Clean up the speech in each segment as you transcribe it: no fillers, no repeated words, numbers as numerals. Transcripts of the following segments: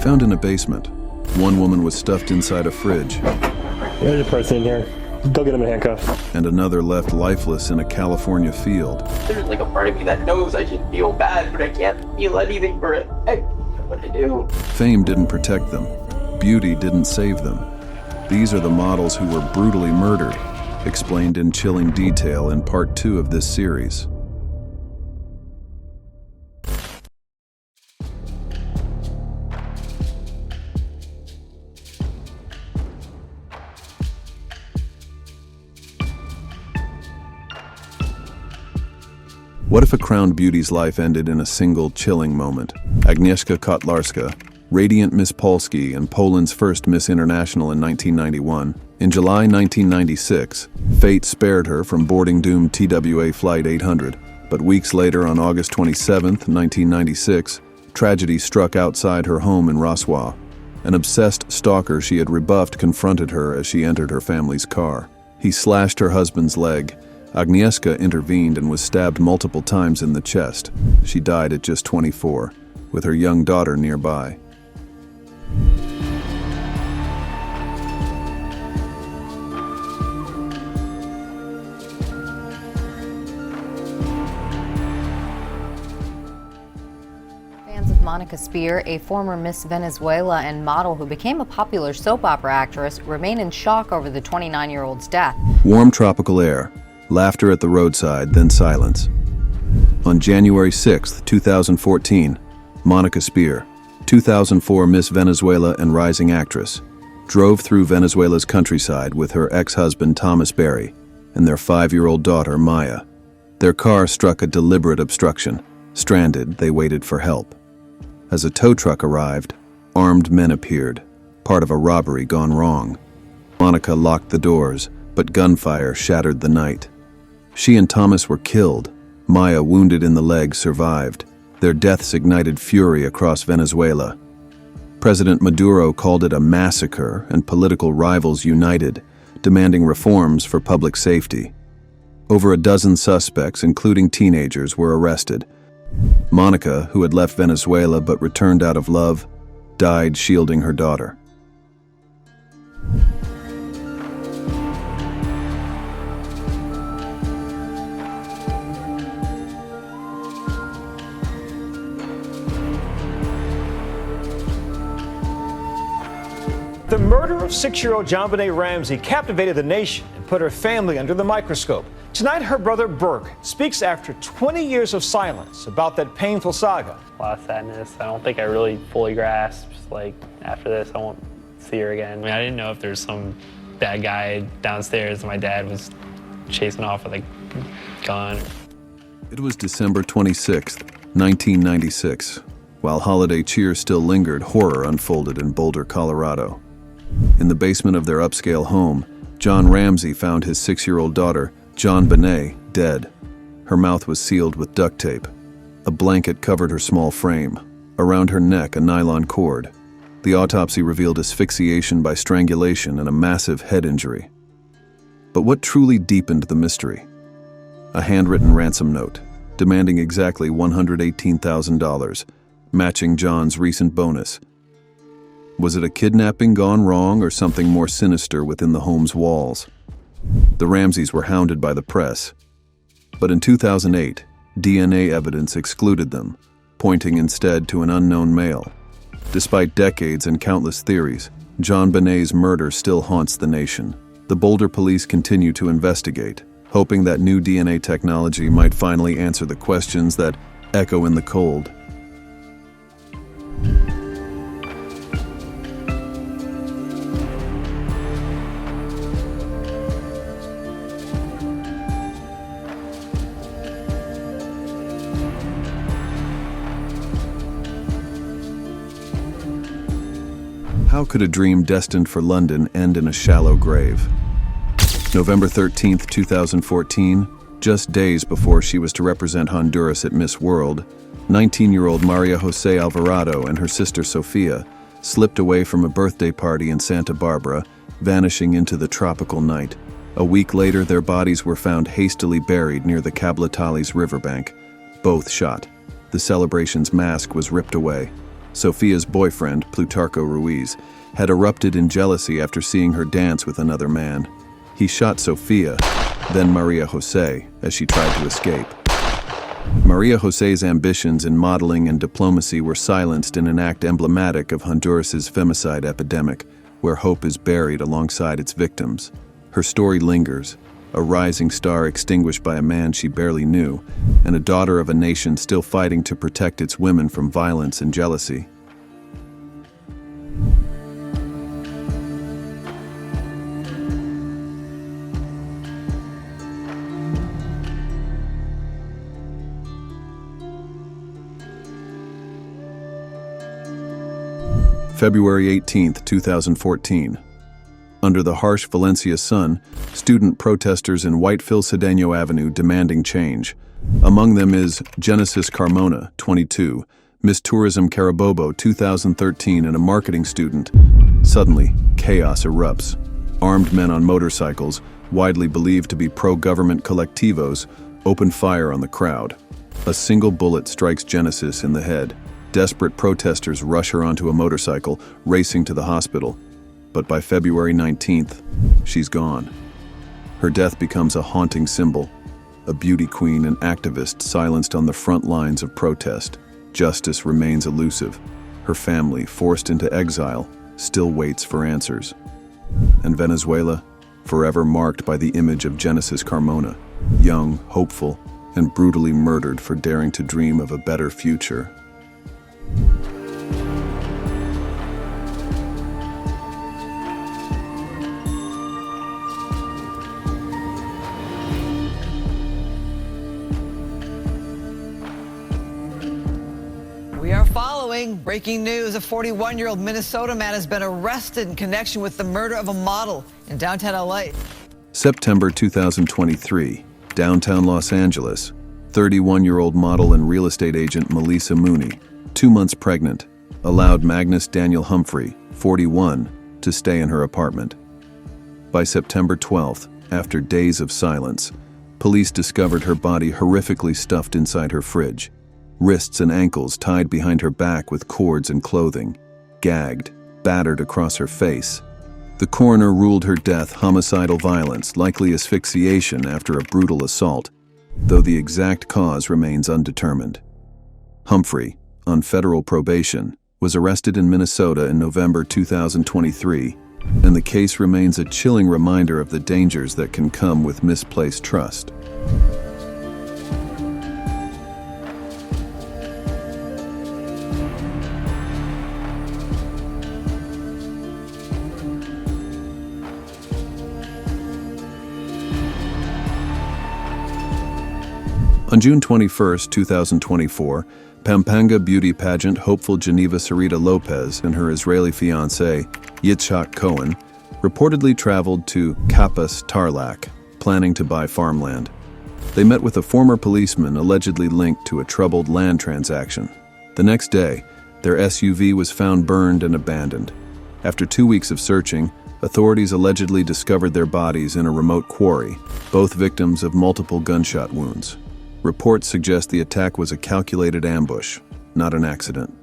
Found in a basement. One woman was stuffed inside a fridge. There's a person in here. Go get him in handcuffs. And another left lifeless in a California field. There's like a part of me that knows I should feel bad, but I can't feel anything for it. I don't know what to do. Fame didn't protect them. Beauty didn't save them. These are the models who were brutally murdered, explained in chilling detail in part 2 of this series. What if a crowned beauty's life ended in a single chilling moment? Agnieszka Kotlarska, radiant Miss Polski and Poland's first Miss International in 1991. In July 1996, fate spared her from boarding doomed TWA Flight 800, but weeks later on August 27, 1996, tragedy struck outside her home in Rossois. An obsessed stalker she had rebuffed confronted her as she entered her family's car. He slashed her husband's leg. Agnieszka intervened and was stabbed multiple times in the chest. She died at just 24, with her young daughter nearby. Fans of Monica Spear, a former Miss Venezuela and model who became a popular soap opera actress, remain in shock over the 29-year-old's death. Warm tropical air. Laughter at the roadside, then silence. On January 6, 2014, Monica Spear, 2004 Miss Venezuela and rising actress, drove through Venezuela's countryside with her ex-husband Thomas Berry and their 5-year-old daughter Maya. Their car struck a deliberate obstruction. Stranded, they waited for help. As a tow truck arrived, armed men appeared, part of a robbery gone wrong. Monica locked the doors, but gunfire shattered the night. She and Thomas were killed. Maya, wounded in the leg, survived. Their deaths ignited fury across Venezuela. President Maduro called it a massacre, and political rivals united, demanding reforms for public safety. Over a dozen suspects, including teenagers, were arrested. Monica, who had left Venezuela but returned out of love, died shielding her daughter. The murder of 6-year-old JonBenét Ramsey captivated the nation and put her family under the microscope. Tonight, her brother Burke speaks after 20 years of silence about that painful saga. A lot of sadness. I don't think I really fully grasped, like, after this, I won't see her again. I mean, I didn't know if there was some bad guy downstairs and my dad was chasing off with a gun. It was December 26, 1996. While holiday cheer still lingered, horror unfolded in Boulder, Colorado. In the basement of their upscale home, John Ramsey found his 6-year-old daughter, JonBenét, dead. Her mouth was sealed with duct tape. A blanket covered her small frame. Around her neck, a nylon cord. The autopsy revealed asphyxiation by strangulation and a massive head injury. But what truly deepened the mystery? A handwritten ransom note, demanding exactly $118,000, matching John's recent bonus. Was it a kidnapping gone wrong or something more sinister within the home's walls? The Ramseys were hounded by the press. But in 2008, DNA evidence excluded them, pointing instead to an unknown male. Despite decades and countless theories, JonBenét's murder still haunts the nation. The Boulder police continue to investigate, hoping that new DNA technology might finally answer the questions that echo in the cold. How could a dream destined for London end in a shallow grave? November 13, 2014, just days before she was to represent Honduras at Miss World, 19-year-old Maria Jose Alvarado and her sister Sofia slipped away from a birthday party in Santa Barbara, vanishing into the tropical night. A week later, their bodies were found hastily buried near the Cablatales riverbank, both shot. The celebration's mask was ripped away. Sophia's boyfriend, Plutarco Ruiz, had erupted in jealousy after seeing her dance with another man. He shot Sophia, then Maria Jose, as she tried to escape. Maria Jose's ambitions in modeling and diplomacy were silenced in an act emblematic of Honduras's femicide epidemic, where hope is buried alongside its victims. Her story lingers, a rising star extinguished by a man she barely knew, and a daughter of a nation still fighting to protect its women from violence and jealousy. February 18, 2014. Under the harsh Valencia sun, student protesters in Whiteville Cedeno Avenue demanding change. Among them is Genesis Carmona, 22, Miss Tourism Carabobo, 2013, and a marketing student. Suddenly, chaos erupts. Armed men on motorcycles, widely believed to be pro-government collectivos, open fire on the crowd. A single bullet strikes Genesis in the head. Desperate protesters rush her onto a motorcycle, racing to the hospital. But by February 19th, she's gone. Her death becomes a haunting symbol, a beauty queen and activist silenced on the front lines of protest. Justice remains elusive. Her family, forced into exile, still waits for answers. And Venezuela, forever marked by the image of Genesis Carmona, young, hopeful, and brutally murdered for daring to dream of a better future. We are following breaking news. A 41-year-old Minnesota man has been arrested in connection with the murder of a model in downtown LA. September 2023, downtown Los Angeles. 31-year-old model and real estate agent Maleesa Mooney, 2 months pregnant, allowed Magnus Daniel Humphrey, 41, to stay in her apartment. By September 12th, after days of silence, police discovered her body horrifically stuffed inside her fridge, wrists and ankles tied behind her back with cords and clothing, gagged, battered across her face. The coroner ruled her death homicidal violence, likely asphyxiation after a brutal assault, though the exact cause remains undetermined. Humphrey, on federal probation, was arrested in Minnesota in November 2023, and the case remains a chilling reminder of the dangers that can come with misplaced trust. On June 21, 2024, Pampanga beauty pageant hopeful Geneva Lopez and her Israeli fiancé, Yitzhak Cohen, reportedly traveled to Kapas Tarlac, planning to buy farmland. They met with a former policeman allegedly linked to a troubled land transaction. The next day, their SUV was found burned and abandoned. After 2 weeks of searching, authorities allegedly discovered their bodies in a remote quarry, both victims of multiple gunshot wounds. Reports suggest the attack was a calculated ambush, not an accident.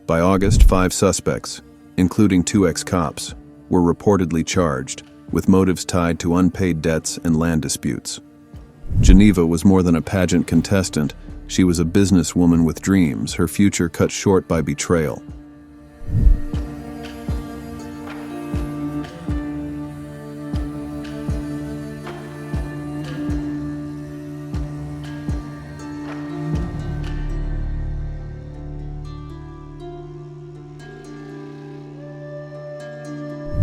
By August, 5 suspects, including 2 ex-cops, were reportedly charged, with motives tied to unpaid debts and land disputes. Geneva was more than a pageant contestant. She was a businesswoman with dreams, her future cut short by betrayal.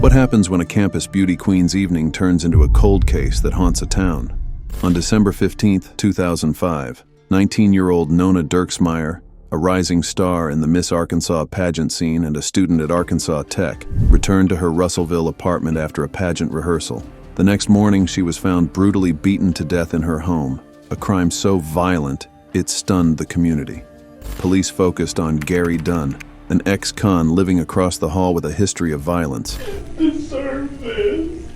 What happens when a campus beauty queen's evening turns into a cold case that haunts a town? On December 15, 2005, 19-year-old Nona Dirksmeyer, a rising star in the Miss Arkansas pageant scene and a student at Arkansas Tech, returned to her Russellville apartment after a pageant rehearsal. The next morning, she was found brutally beaten to death in her home, a crime so violent it stunned the community. Police focused on Gary Dunn, an ex-con living across the hall with a history of violence. Deserve this.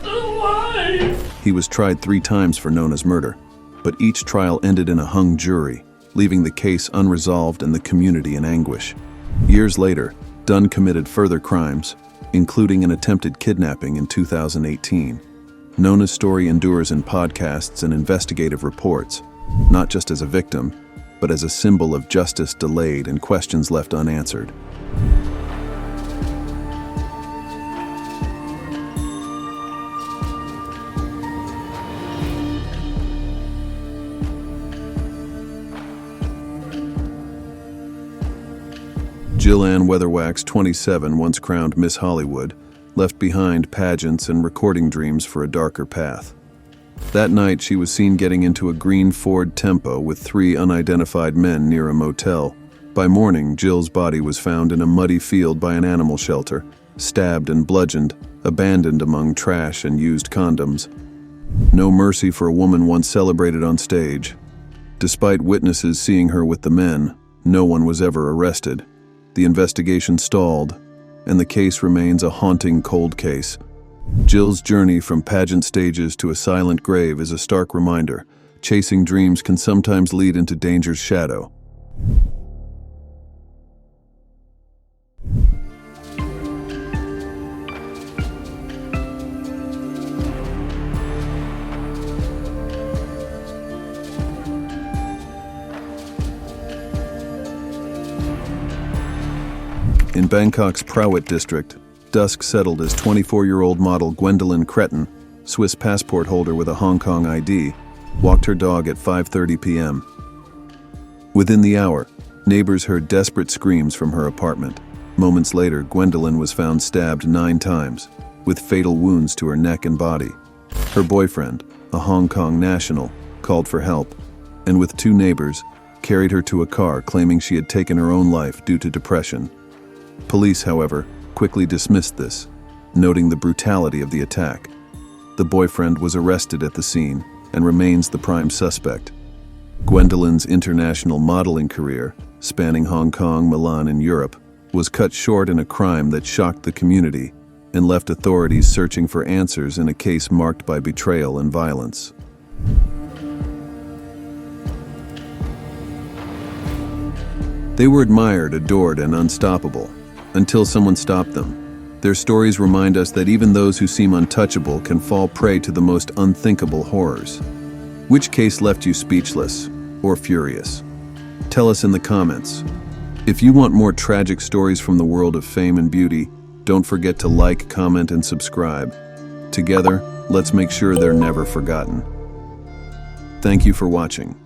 Alive. He was tried 3 times for Nona's murder, but each trial ended in a hung jury. leaving the case unresolved and the community in anguish. Years later, Dunn committed further crimes, including an attempted kidnapping in 2018. Nona's story endures in podcasts and investigative reports, not just as a victim, but as a symbol of justice delayed and questions left unanswered. Jillanne Weatherwax, 27, once crowned Miss Hollywood, left behind pageants and recording dreams for a darker path. That night, she was seen getting into a green Ford Tempo with 3 unidentified men near a motel. By morning, Jill's body was found in a muddy field by an animal shelter, stabbed and bludgeoned, abandoned among trash and used condoms. No mercy for a woman once celebrated on stage. Despite witnesses seeing her with the men, no one was ever arrested. The investigation stalled, and the case remains a haunting cold case. Jill's journey from pageant stages to a silent grave is a stark reminder. Chasing dreams can sometimes lead into danger's shadow. In Bangkok's Prawit district, dusk settled as 24-year-old model Gwendolyn Cretton, Swiss passport holder with a Hong Kong ID, walked her dog at 5:30 p.m. Within the hour, neighbors heard desperate screams from her apartment. Moments later, Gwendolyn was found stabbed 9 times, with fatal wounds to her neck and body. Her boyfriend, a Hong Kong national, called for help, and with 2 neighbors, carried her to a car claiming she had taken her own life due to depression. Police, however, quickly dismissed this, noting the brutality of the attack. The boyfriend was arrested at the scene and remains the prime suspect. Gwendolyn's international modeling career, spanning Hong Kong, Milan, and Europe, was cut short in a crime that shocked the community and left authorities searching for answers in a case marked by betrayal and violence. They were admired, adored, and unstoppable, until someone stopped them. Their stories remind us that even those who seem untouchable can fall prey to the most unthinkable horrors. Which case left you speechless or furious? Tell us in the comments. If you want more tragic stories from the world of fame and beauty, don't forget to like, comment, and subscribe. Together, let's make sure they're never forgotten. Thank you for watching.